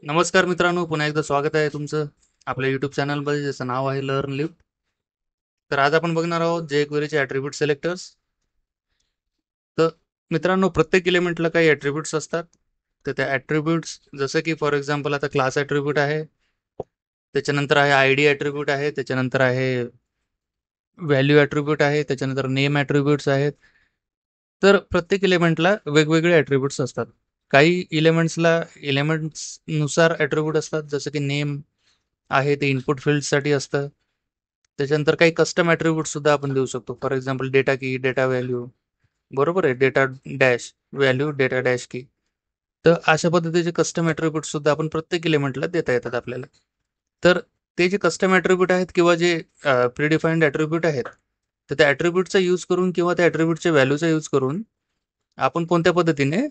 नमस्कार मित्रांनो, पुन्हा एकदा स्वागत आहे तुमचं आपल्या यूट्यूब चॅनलमध्ये, ज्याचं नाव आहे लर्न लिव्ह. तर आज आपण बघणार आहोत jQueryचे ॲट्रिब्यूट सिलेक्टर्स. तर मित्रांनो, प्रत्येक एलिमेंटला काही ॲट्रिब्यूट्स असतात. तर त्या ॲट्रिब्यूट्स जसं की फॉर एक्झाम्पल आता क्लास ॲट्रिब्यूट आहे, त्याच्यानंतर आहे आय डी ॲट्रिब्यूट आहे, त्याच्यानंतर आहे व्हॅल्यू ॲट्रिब्यूट आहे, त्याच्यानंतर नेम ॲट्रिब्यूट्स आहेत. तर प्रत्येक एलिमेंटला वेगवेगळे ॲट्रिब्यूट्स असतात. काही एलिमेंट्सनुसार ॲट्रिब्यूट असतात, जसं की नेम आहे ते इनपुट फील्डसाठी असतं. त्याच्यानंतर काही कस्टम ॲट्रिब्यूट सुद्धा आपण देऊ शकतो. फॉर एक्झाम्पल डेटा की, डेटा व्हॅल्यू, बरोबर आहे, data dash value, data dash की. तर अशा पद्धतीचे कस्टम ॲट्रिब्यूट सुद्धा आपण प्रत्येक एलिमेंटला देता येतात आपल्याला. तर ते जे कस्टम ॲट्रिब्यूट आहेत किंवा जे प्रीडिफाईन्ड ॲट्रिब्यूट आहेत, तर त्या ॲट्रिब्यूटचा यूज करून किंवा त्या ॲट्रिब्यूटच्या व्हॅल्यूचा यूज करून आपण कोणत्या पद्धतीने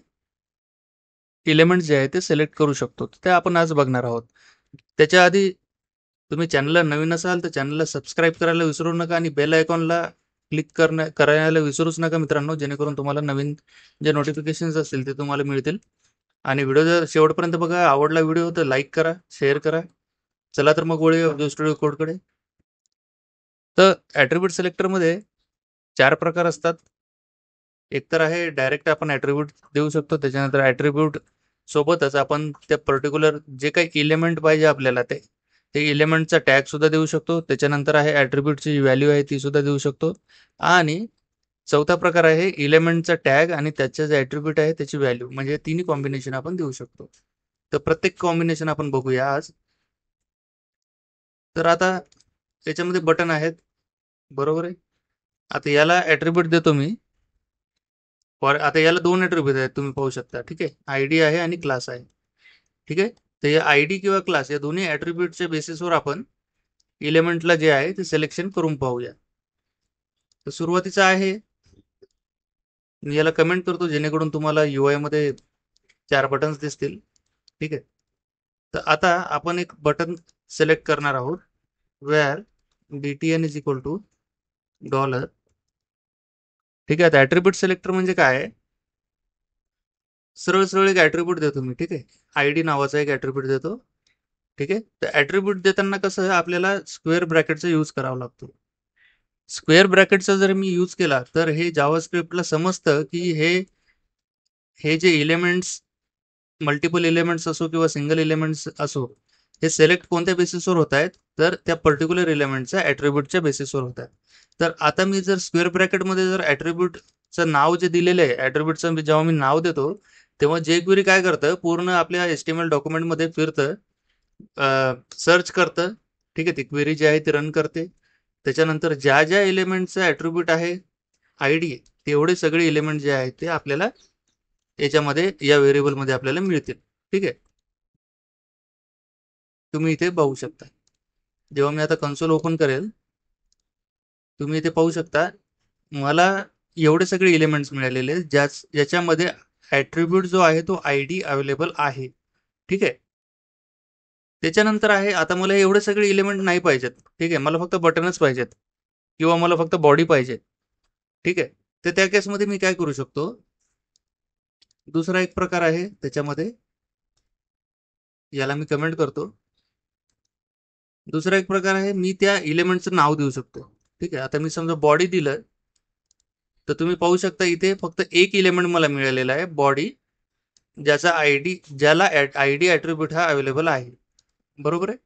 एलिमेंट्स जे आहेत ते सिलेक्ट करू शकतो, ते आपण आज बघणार आहोत. त्याच्या आधी तुम्ही चॅनलला नवीन असाल तर चॅनलला सबस्क्राईब करायला विसरू नका आणि बेल आयकॉनला क्लिक करायला विसरूच नका मित्रांनो, जेणेकरून तुम्हाला नवीन जे नोटिफिकेशन्स असतील ते तुम्हाला मिळतील. आणि व्हिडिओ जर शेवटपर्यंत बघा, आवडला व्हिडिओ तर लाईक करा, शेअर करा. चला तर मग वळूया स्टुडिओ कोडकडे. तर ॲट्रिब्यूट सिलेक्टरमध्ये 4 प्रकार असतात. एक तर आहे डायरेक्ट आपण ॲट्रिब्यूट देऊ शकतो. त्याच्यानंतर ॲट्रिब्यूट सोबतच आपण त्या पर्टिक्युलर जे काही एलिमेंट पाहिजे आपल्याला ते एलिमेंटचा टॅग सुद्धा देऊ शकतो. त्याच्यानंतर आहे ॲट्रिब्यूटची व्हॅल्यू आहे ती सुद्धा देऊ शकतो. आणि चौथा प्रकार आहे एलिमेंटचा टॅग आणि त्याचे जे ॲट्रिब्यूट आहे त्याची व्हॅल्यू, म्हणजे तिन्ही कॉम्बिनेशन आपण देऊ शकतो. तर प्रत्येक कॉम्बिनेशन आपण बघूया आज. तर आता याच्यामध्ये बटन आहेत, बरोबर आहे. आता याला ॲट्रिब्यूट देतो मी. आता याला 2 ॲट्रिब्यूट आहेत, तुम्ही पाहू शकता. ठीक आहे, आयडी आहे आणि क्लास आहे. ठीक आहे. तर या आयडी किंवा क्लास या दोन्ही ॲट्रिब्यूटच्या बेसिसवर आपण एलिमेंटला जे आहे ते सिलेक्शन करून पाहूया. तर सुरुवातीचं आहे, मी याला कमेंट करतो जेणेकरून तुम्हाला UI मध्ये 4 बटन्स दिसतील. ठीक आहे. तर आता आपण एक बटन सिलेक्ट करणार आहोत, where btn is equal to dollar. ठीक आहे. आता ॲट्रिब्यूट सिलेक्टर म्हणजे काय आहे, सरळ सरळ एक ॲट्रिब्यूट देतो मी. ठीक आहे, आयडी नावाचा एक ॲट्रिब्यूट देतो. ठीक आहे. तर ॲट्रिब्यूट देताना कसं आपल्याला स्क्वेअर ब्रॅकेटचा यूज करावा लागतो. स्क्वेअर ब्रॅकेटचा जर मी यूज केला तर हे जावास्क्रिप्टला समजतं की हे हे जे एलिमेंट्स, मल्टिपल एलिमेंट्स असो किंवा सिंगल एलिमेंट्स असो, हे सिलेक्ट कोणत्या बेसिसवर होत आहेत, तर त्या पर्टिक्युलर एलिमेंटच्या ॲट्रिब्यूटच्या बेसिसवर होत आहेत. तर आता मी जर स्क्वेअर ब्रॅकेटमध्ये जर ॲट्रिब्यूटचं नाव जे दिलेलं आहे, ॲट्रिब्यूटचं जेव्हा मी नाव देतो, तेव्हा jQuery काय करतं, पूर्ण आपल्या HTML डॉक्युमेंटमध्ये फिरतं, सर्च करतं. ठीक आहे, ती क्वेरी जी आहे ती रन करते. त्याच्यानंतर ज्या ज्या एलिमेंटचं ॲट्रिब्यूट आहे आयडी, तेवढे सगळे एलिमेंट जे आहेत ते आपल्याला याच्यामध्ये या व्हेरिएबलमध्ये आपल्याला मिळतील. ठीक आहे, तुम्ही इथे पाहू शकता. जेव्हा मी आता कन्सोल ओपन करेल, तुम्ही इथे पाहू शकता मला एवढे सगळे एलिमेंट्स मिळालेले आहेत, ज्याच्यामध्ये ॲट्रिब्यूट जो आहे तो आयडी अवेलेबल आहे. ठीक आहे. त्याच्यानंतर आहे, आता मला एवढे सगळे एलिमेंट नाही पाहिजेत. ठीक आहे, मला फक्त बटनच पाहिजेत किंवा मला फक्त बॉडी पाहिजे. ठीक आहे. तर त्या केसमध्ये मी काय करू शकतो, दुसरा एक प्रकार आहे त्याच्यामध्ये, याला मी कमेंट करतो. दुसरा एक प्रकार आहे, मी त्या एलिमेंटचं नाव देऊ शकतो. ठीक आहे. आता मी समजा बॉडी दिलं, तर तुम्ही पाहू शकता इथे फक्त एक एलिमेंट मला मिळालेला आहे, बॉडी, ज्याचा आयडी, ज्याला आयडी ॲट्रिब्यूट हा अवेलेबल आहे. बरोबर आहे.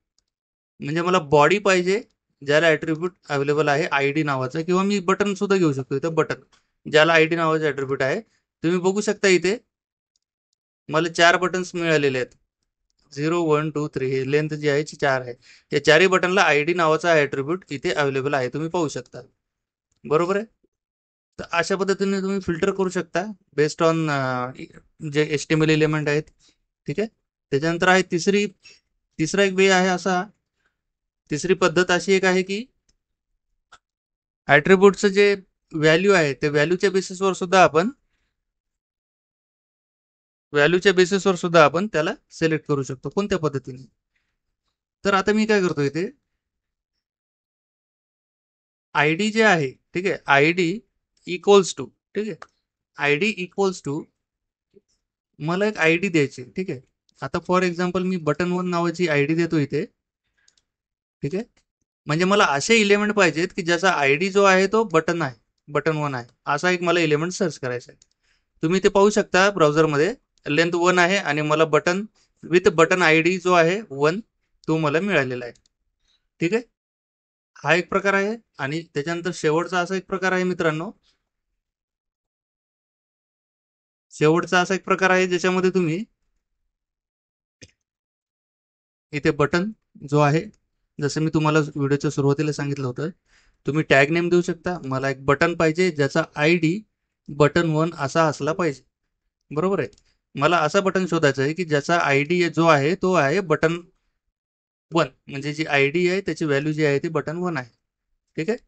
म्हणजे मला बॉडी पाहिजे ज्याला ॲट्रिब्यूट अवेलेबल आहे आयडी नावाचा, किंवा मी बटन सुद्धा घेऊ शकतो इथं, बटन ज्याला आयडी नावाचं ॲट्रिब्यूट आहे. तुम्ही बघू शकता इथे मला 4 बटन्स मिळालेले आहेत. 0 1 2 3, हे लेंथ जी आहे ती 4 आहे. या चारही बटनला आयडी नावाचा ॲट्रिब्यूट इथे अवेलेबल आहे, तुम्ही पाहू शकता. बरोबर आहे. तर अशा पद्धतीने तुम्ही फिल्टर करू शकता बेस्ड ऑन जे HTML एलिमेंट आहेत. ठीक आहे. त्याच्यानंतर आहे तिसरा एक वे आहे असा, तिसरी पद्धत अशी एक आहे की ॲट्रिब्यूटचं जे व्हॅल्यू आहे ते व्हॅल्यूच्या बेसिसवर सुद्धा आपण त्याला सिलेक्ट करू शकतो, कोणत्या पद्धतीने. तर आता मी काय करतो इथे, आयडी जे आहे, ठीक आहे, आयडी इक्वल्स टू, ठीक आहे, आयडी इक्वल्स टू, मला एक आयडी द्यायची. ठीक आहे. आता फॉर एक्झाम्पल मी button1 नावाची आयडी देतो इथे. ठीक आहे. म्हणजे मला असे इलेमेंट पाहिजेत की ज्याचा आयडी जो आहे तो बटन 1 आहे, असा एक मला इलेमेंट सर्च करायचा आहे. तुम्ही ते पाहू शकता ब्राउझरमध्ये. लेंथ 1 आहे आणि मला बटन विथ बटन आयडी जो आहे 1 तो मला मिळालेला आहे. ठीक आहे. हा एक प्रकार आहे. आणि त्याच्यानंतर शेवटचा असा एक प्रकार आहे मित्रांनो, शेवटचा असा एक प्रकार आहे ज्याच्यामध्ये तुम्ही इथे बटन जो आहे, जसं मी तुम्हाला व्हिडिओच्या सुरुवातीला सांगितलं होतं, तुम्ही टॅग नेम देऊ शकता. मला एक बटन पाहिजे ज्याचा आयडी button1 असा असला पाहिजे. बरोबर आहे. मला असा बटन शोधायचा आहे की ज्याचा आयडी जो आहे तो आहे button1, म्हणजे जी आयडी आहे त्याची व्हॅल्यू जी आहे ती button1 आहे. ठीक आहे.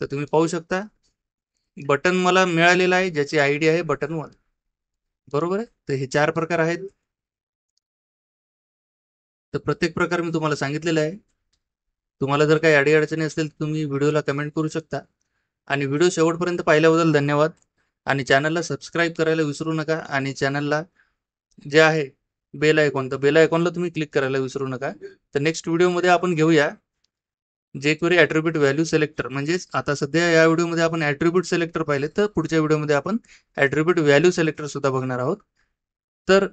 तर तुम्ही पाहू शकता बटन मला मिळालेला आहे ज्याची आयडी आहे button1. बरोबर आहे. तर हे 4 प्रकार आहेत. तर प्रत्येक प्रकार मी तुम्हाला सांगितलेला आहे. तुम्हाला जर काही अडीअडचणी असतील तर तुम्ही व्हिडिओला कमेंट करू शकता. आणि व्हिडिओ शेवटपर्यंत पाहिल्याबद्दल धन्यवाद. आणि चॅनलला सबस्क्राईब करायला विसरू नका. आणि चॅनलला जे आहे बेल आयकॉन, तर बेल आयकॉनला तुम्ही क्लिक करायला विसरू नका. तर नेक्स्ट व्हिडिओमध्ये आपण घेऊया jQuery ॲट्रिब्यूट व्हॅल्यू सिलेक्टर. म्हणजेच आता सध्या या व्हिडिओमध्ये आपण ॲट्रिब्यूट सिलेक्टर पाहिले, तर पुढच्या व्हिडिओमध्ये आपण ॲट्रिब्यूट व्हॅल्यू सिलेक्टर सुद्धा बघणार आहोत. तर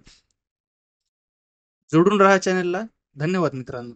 जोडून राहा चॅनलला. धन्यवाद मित्रांनो.